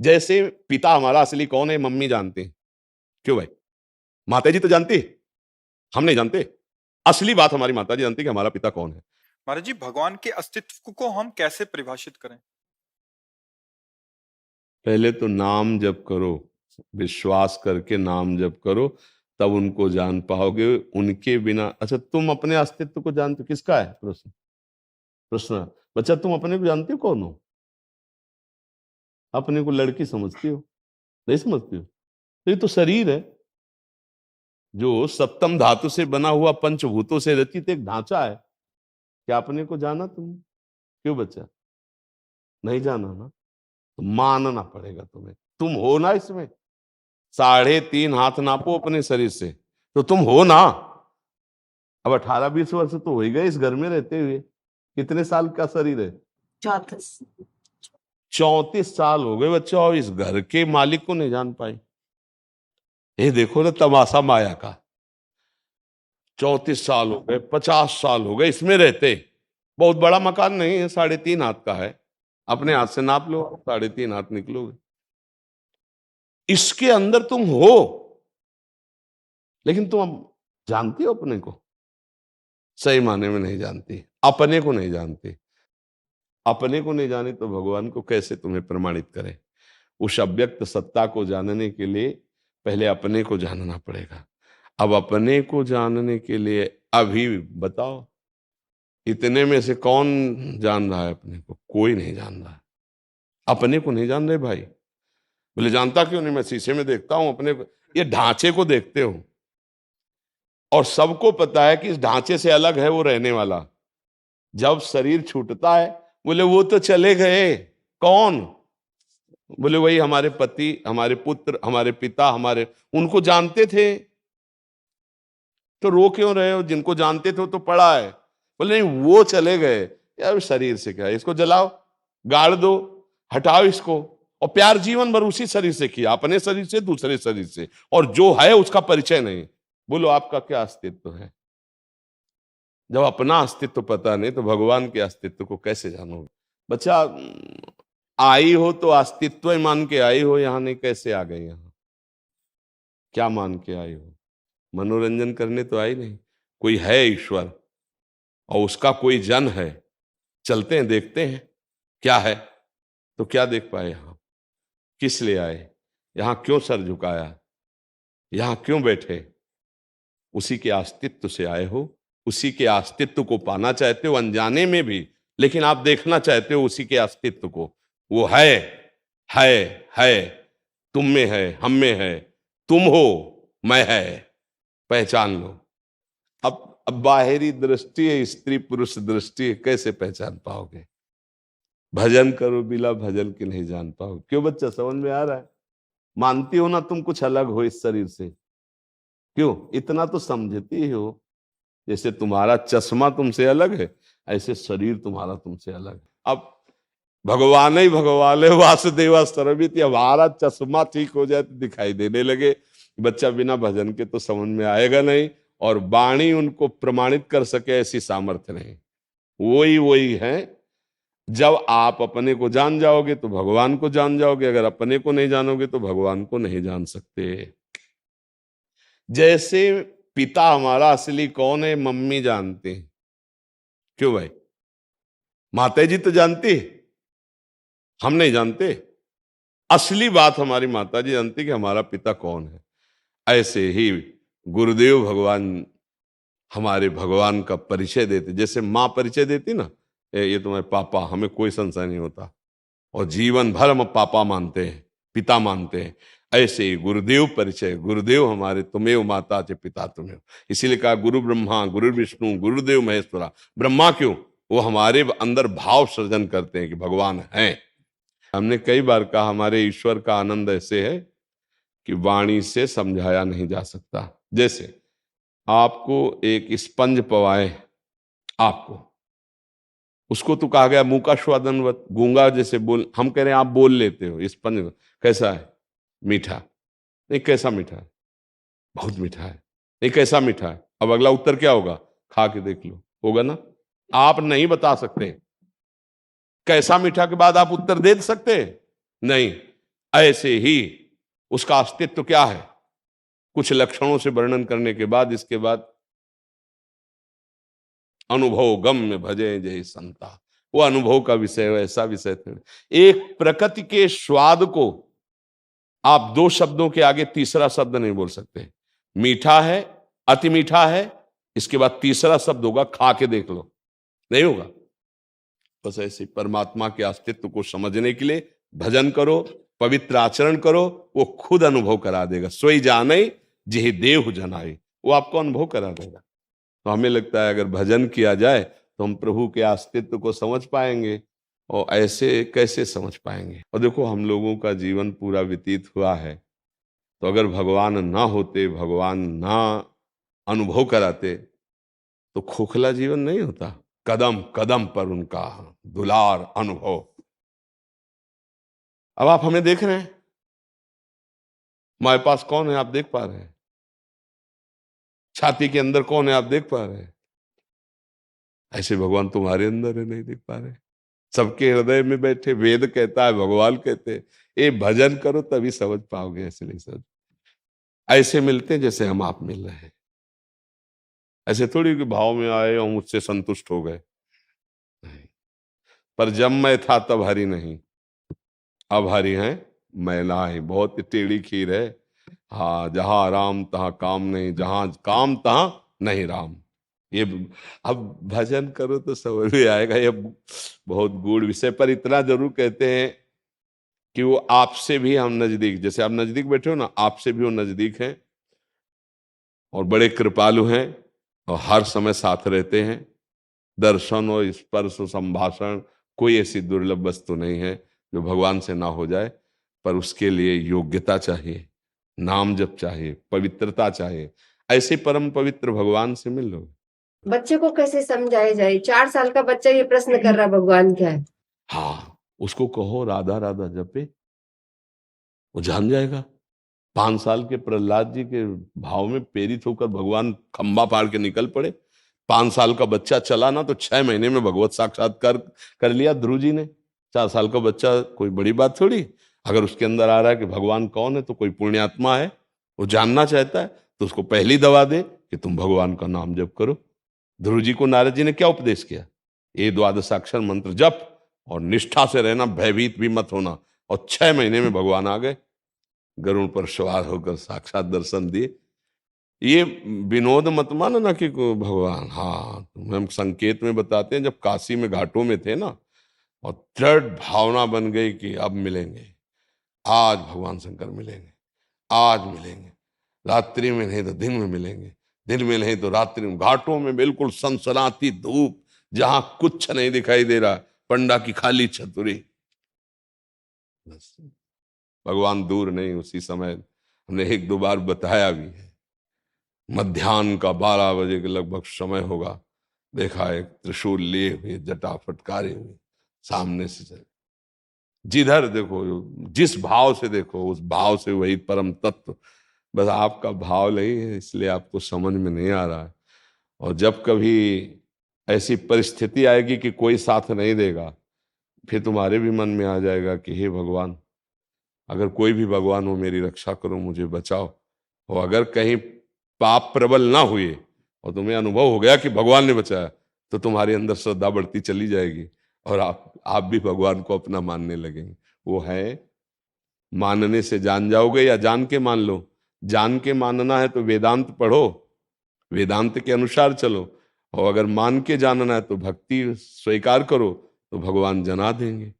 जैसे पिता हमारा असली कौन है मम्मी जानते हैं। क्यों भाई? माता जी तो जानती है, हम नहीं जानते। असली बात हमारी माता जी जानती है कि हमारा पिता कौन है। महाराज जी, भगवान के अस्तित्व को हम कैसे परिभाषित करें? पहले तो नाम जप करो, विश्वास करके नाम जप करो, तब उनको जान पाओगे। उनके बिना अच्छा, तुम अपने अस्तित्व को जानते हो? किसका है प्रश्न? प्रश्न बच्चा, तुम अपने को जानते हो कौन हो? अपने को लड़की समझती हो? नहीं समझती हो? तो ये तो शरीर है, जो सप्तम धातु से बना हुआ पंचभूतों से रचित एक ढांचा है। क्या अपने को जाना तुमने? क्यों बच्चा? नहीं जाना ना, तो मानना पड़ेगा तुम्हें। तुम हो ना इसमें। 3.5 हाथ नापो अपने शरीर से, तो तुम हो ना। अब 18-20 वर्ष तो हो ही गए इस घर में रहते हुए। कितने साल का शरीर है? 34। 34 साल हो गए बच्चों, और इस घर के मालिक को नहीं जान पाए। ये देखो ना तमाशा माया का। 34 साल हो गए, 50 साल हो गए इसमें रहते। बहुत बड़ा मकान नहीं है, 3.5 हाथ का है। अपने हाथ से नाप लो, 3.5 हाथ निकलोगे। इसके अंदर तुम हो, लेकिन तुम अब जानती हो अपने को? सही माने में नहीं जानती, अपने को नहीं जानती। अपने को नहीं जाने तो भगवान को कैसे तुम्हें प्रमाणित करें? उस अव्यक्त सत्ता को जानने के लिए पहले अपने को जानना पड़ेगा। अब अपने को जानने के लिए अभी बताओ, इतने में से कौन जान रहा है अपने को? कोई नहीं जान रहा है। अपने को नहीं जान रहे भाई। बोले जानता क्यों नहीं? मैं शीशे में देखता हूं अपने को। ये ढांचे को देखते हो, और सबको पता है कि इस ढांचे से अलग है वो रहने वाला। जब शरीर छूटता है, बोले वो तो चले गए। कौन? बोले वही हमारे पति, हमारे पुत्र, हमारे पिता, हमारे, उनको जानते थे। तो रो क्यों रहे हो? जिनको जानते थे वो तो पड़ा है। बोले नहीं वो चले गए। यार शरीर से क्या है, इसको जलाओ, गाड़ दो, हटाओ इसको। और प्यार जीवन भर उसी शरीर से किया, अपने शरीर से, दूसरे शरीर से, और जो है उसका परिचय नहीं। बोलो आपका क्या अस्तित्व है? जब अपना अस्तित्व पता नहीं तो भगवान के अस्तित्व को कैसे जानोगे? बच्चा, आई हो तो अस्तित्व ही मान के आई हो, यहां नहीं कैसे आ गई? यहां क्या मान के आई हो? मनोरंजन करने तो आई नहीं। कोई है ईश्वर, और उसका कोई जन है। चलते हैं, देखते हैं क्या है। तो क्या देख पाए? यहां किस लिए आए? यहां क्यों सर झुकाया? यहां क्यों बैठे? उसी के अस्तित्व से आए हो। उसी के अस्तित्व को पाना चाहते हो अनजाने में भी, लेकिन आप देखना चाहते हो उसी के अस्तित्व को। वो है, है, तुम में है, हम में है। तुम हो, मैं है, पहचान लो। अब बाहरी दृष्टि है, स्त्री पुरुष दृष्टि है, कैसे पहचान पाओगे? भजन करो, बिना भजन के नहीं जान पाओगे। क्यों बच्चा, समझ में आ रहा है? मानती हो ना तुम कुछ अलग हो इस शरीर से? क्यों? इतना तो समझती ही हो। जैसे तुम्हारा चश्मा तुमसे अलग है, ऐसे शरीर तुम्हारा तुमसे अलग है। अब भगवान ही भगवान है, वासुदेवा सर्वमिति। हमारा चश्मा ठीक हो जाए तो दिखाई देने लगे। बच्चा बिना भजन के तो समझ में आएगा नहीं, और वाणी उनको प्रमाणित कर सके ऐसी सामर्थ्य नहीं। वही वही है। जब आप अपने को जान जाओगे तो भगवान को जान जाओगे। अगर अपने को नहीं जानोगे तो भगवान को नहीं जान सकते। जैसे पिता हमारा असली कौन है मम्मी जानते हैं। क्यों भाई? माता जी तो जानती है, हम नहीं जानते। असली बात हमारी माता जी जानती कि हमारा पिता कौन है। ऐसे ही गुरुदेव भगवान हमारे भगवान का परिचय देते। जैसे माँ परिचय देती ना, ये तुम्हारे पापा, हमें कोई संशय नहीं होता, और जीवन भर हम पापा मानते हैं, पिता मानते हैं। ऐसे ही गुरुदेव परिचय, गुरुदेव हमारे, तुम्हें माता च पिता तुम्हें। इसीलिए कहा गुरु ब्रह्मा गुरु विष्णु गुरुदेव महेश्वरा। ब्रह्मा क्यों? वो हमारे अंदर भाव सृजन करते हैं कि भगवान है। हमने कई बार कहा हमारे ईश्वर का आनंद ऐसे है कि वाणी से समझाया नहीं जा सकता। जैसे आपको एक स्पंज पवाए, आपको, उसको तो कहा गया मुंह का स्वादनवत, गूंगा जैसे बोल। हम कह रहे हैं आप बोल लेते हो। स्पंज कैसा है? मीठा। नहीं, कैसा मीठा है? बहुत मीठा है। नहीं, कैसा मीठा है? अब अगला उत्तर क्या होगा? खा के देख लो, होगा ना? आप नहीं बता सकते। कैसा मीठा के बाद आप उत्तर दे सकते? नहीं। ऐसे ही उसका अस्तित्व क्या है, कुछ लक्षणों से वर्णन करने के बाद इसके बाद अनुभव गम्य भजे जय संता, वो अनुभव का विषय ऐसा विषय था। एक प्रकृति के स्वाद को आप दो शब्दों के आगे तीसरा शब्द नहीं बोल सकते। मीठा है, अति मीठा है, इसके बाद तीसरा शब्द होगा खा के देख लो, नहीं होगा। बस ऐसे परमात्मा के अस्तित्व को समझने के लिए भजन करो, पवित्र आचरण करो, वो खुद अनुभव करा देगा। सोई जाने जिहि देहु जनाए, वो आपको अनुभव करा देगा। तो हमें लगता है अगर भजन किया जाए तो हम प्रभु के अस्तित्व को समझ पाएंगे, और ऐसे कैसे समझ पाएंगे। और देखो हम लोगों का जीवन पूरा व्यतीत हुआ है, तो अगर भगवान ना होते, भगवान ना अनुभव कराते, तो खोखला जीवन नहीं होता। कदम कदम पर उनका दुलार अनुभव। अब आप हमें देख रहे हैं, हमारे पास कौन है आप देख पा रहे हैं, छाती के अंदर कौन है आप देख पा रहे हैं। ऐसे भगवान तुम्हारे अंदर है, नहीं देख पा रहे। सबके हृदय में बैठे, वेद कहता है, भगवान कहते हैं, ये भजन करो तभी समझ पाओगे, ऐसे नहीं समझ। ऐसे मिलते हैं जैसे हम आप मिल रहे हैं, ऐसे थोड़ी कि भाव में आए और मुझसे संतुष्ट हो गए। नहीं। पर जब मैं था तब हरि नहीं, अब हरि हैं मैलाएं। बहुत टेढ़ी खीर है। हाँ, जहां राम तहां काम नहीं, जहां काम तहां नहीं राम। ये अब भजन करो तो समझ में आएगा। ये बहुत गूढ़ विषय, पर इतना जरूर कहते हैं कि वो आपसे भी हम नजदीक, जैसे आप नजदीक बैठे हो ना, आपसे भी वो नजदीक हैं और बड़े कृपालु हैं और हर समय साथ रहते हैं। दर्शन और स्पर्श और संभाषण कोई ऐसी दुर्लभ वस्तु नहीं है जो भगवान से ना हो जाए, पर उसके लिए योग्यता चाहिए, नाम जप चाहिए, पवित्रता चाहिए। ऐसे परम पवित्र भगवान से मिल लो। बच्चे को कैसे समझाया जाए? 4 साल का बच्चा ये प्रश्न कर रहा, भगवान क्या है? हाँ, उसको कहो राधा राधा जपे, वो जान जाएगा। 5 साल के प्रहलाद जी के भाव में प्रेरित होकर भगवान खंबा फाड़ के निकल पड़े। 5 साल का बच्चा चला ना तो 6 महीने में भगवत साक्षात्कार कर लिया ध्रुव जी ने। 4 साल का बच्चा कोई बड़ी बात थोड़ी। अगर उसके अंदर आ रहा है कि भगवान कौन है, तो कोई पुण्यात्मा है, वो जानना चाहता है, तो उसको पहली दवा दे कि तुम भगवान का नाम जप करो। ध्रुव जी को नारद जी ने क्या उपदेश किया? ये द्वादशाक्षर मंत्र जप और निष्ठा से रहना, भयभीत भी मत होना। और 6 महीने में भगवान आ गए, गरुड़ पर सवार होकर साक्षात दर्शन दिए। ये विनोद मत मानो ना कि भगवान, हाँ हम संकेत में बताते हैं, जब काशी में घाटों में थे ना, और दृढ़ भावना बन गई कि अब मिलेंगे, आज भगवान शंकर मिलेंगे, आज मिलेंगे, रात्रि में नहीं तो दिन में मिलेंगे, दिन में नहीं तो रात्रि में। घाटों में बिल्कुल सनसनाती धूप, जहां कुछ नहीं दिखाई दे रहा, पंडा की खाली छतरी। बस भगवान दूर नहीं। उसी समय हमने 1-2 बार बताया भी है, मध्याह्न का 12 बजे के लगभग समय होगा, देखा एक त्रिशूल लिए हुए, जटा फटकारे हुए सामने से चले। जिधर देखो, जिस भाव से देखो, उस भाव से वही परम तत्व। बस आपका भाव नहीं है, इसलिए आपको समझ में नहीं आ रहा है। और जब कभी ऐसी परिस्थिति आएगी कि कोई साथ नहीं देगा, फिर तुम्हारे भी मन में आ जाएगा कि हे भगवान, अगर कोई भी भगवान हो, मेरी रक्षा करो, मुझे बचाओ। और अगर कहीं पाप प्रबल ना हुए और तुम्हें अनुभव हो गया कि भगवान ने बचाया, तो तुम्हारे अंदर श्रद्धा बढ़ती चली जाएगी और आप भी भगवान को अपना मानने लगेंगे। वो है, मानने से जान जाओगे या जान के मान लो। जान के मानना है तो वेदांत पढ़ो, वेदांत के अनुसार चलो। और अगर मान के जानना है तो भक्ति स्वीकार करो, तो भगवान जना देंगे।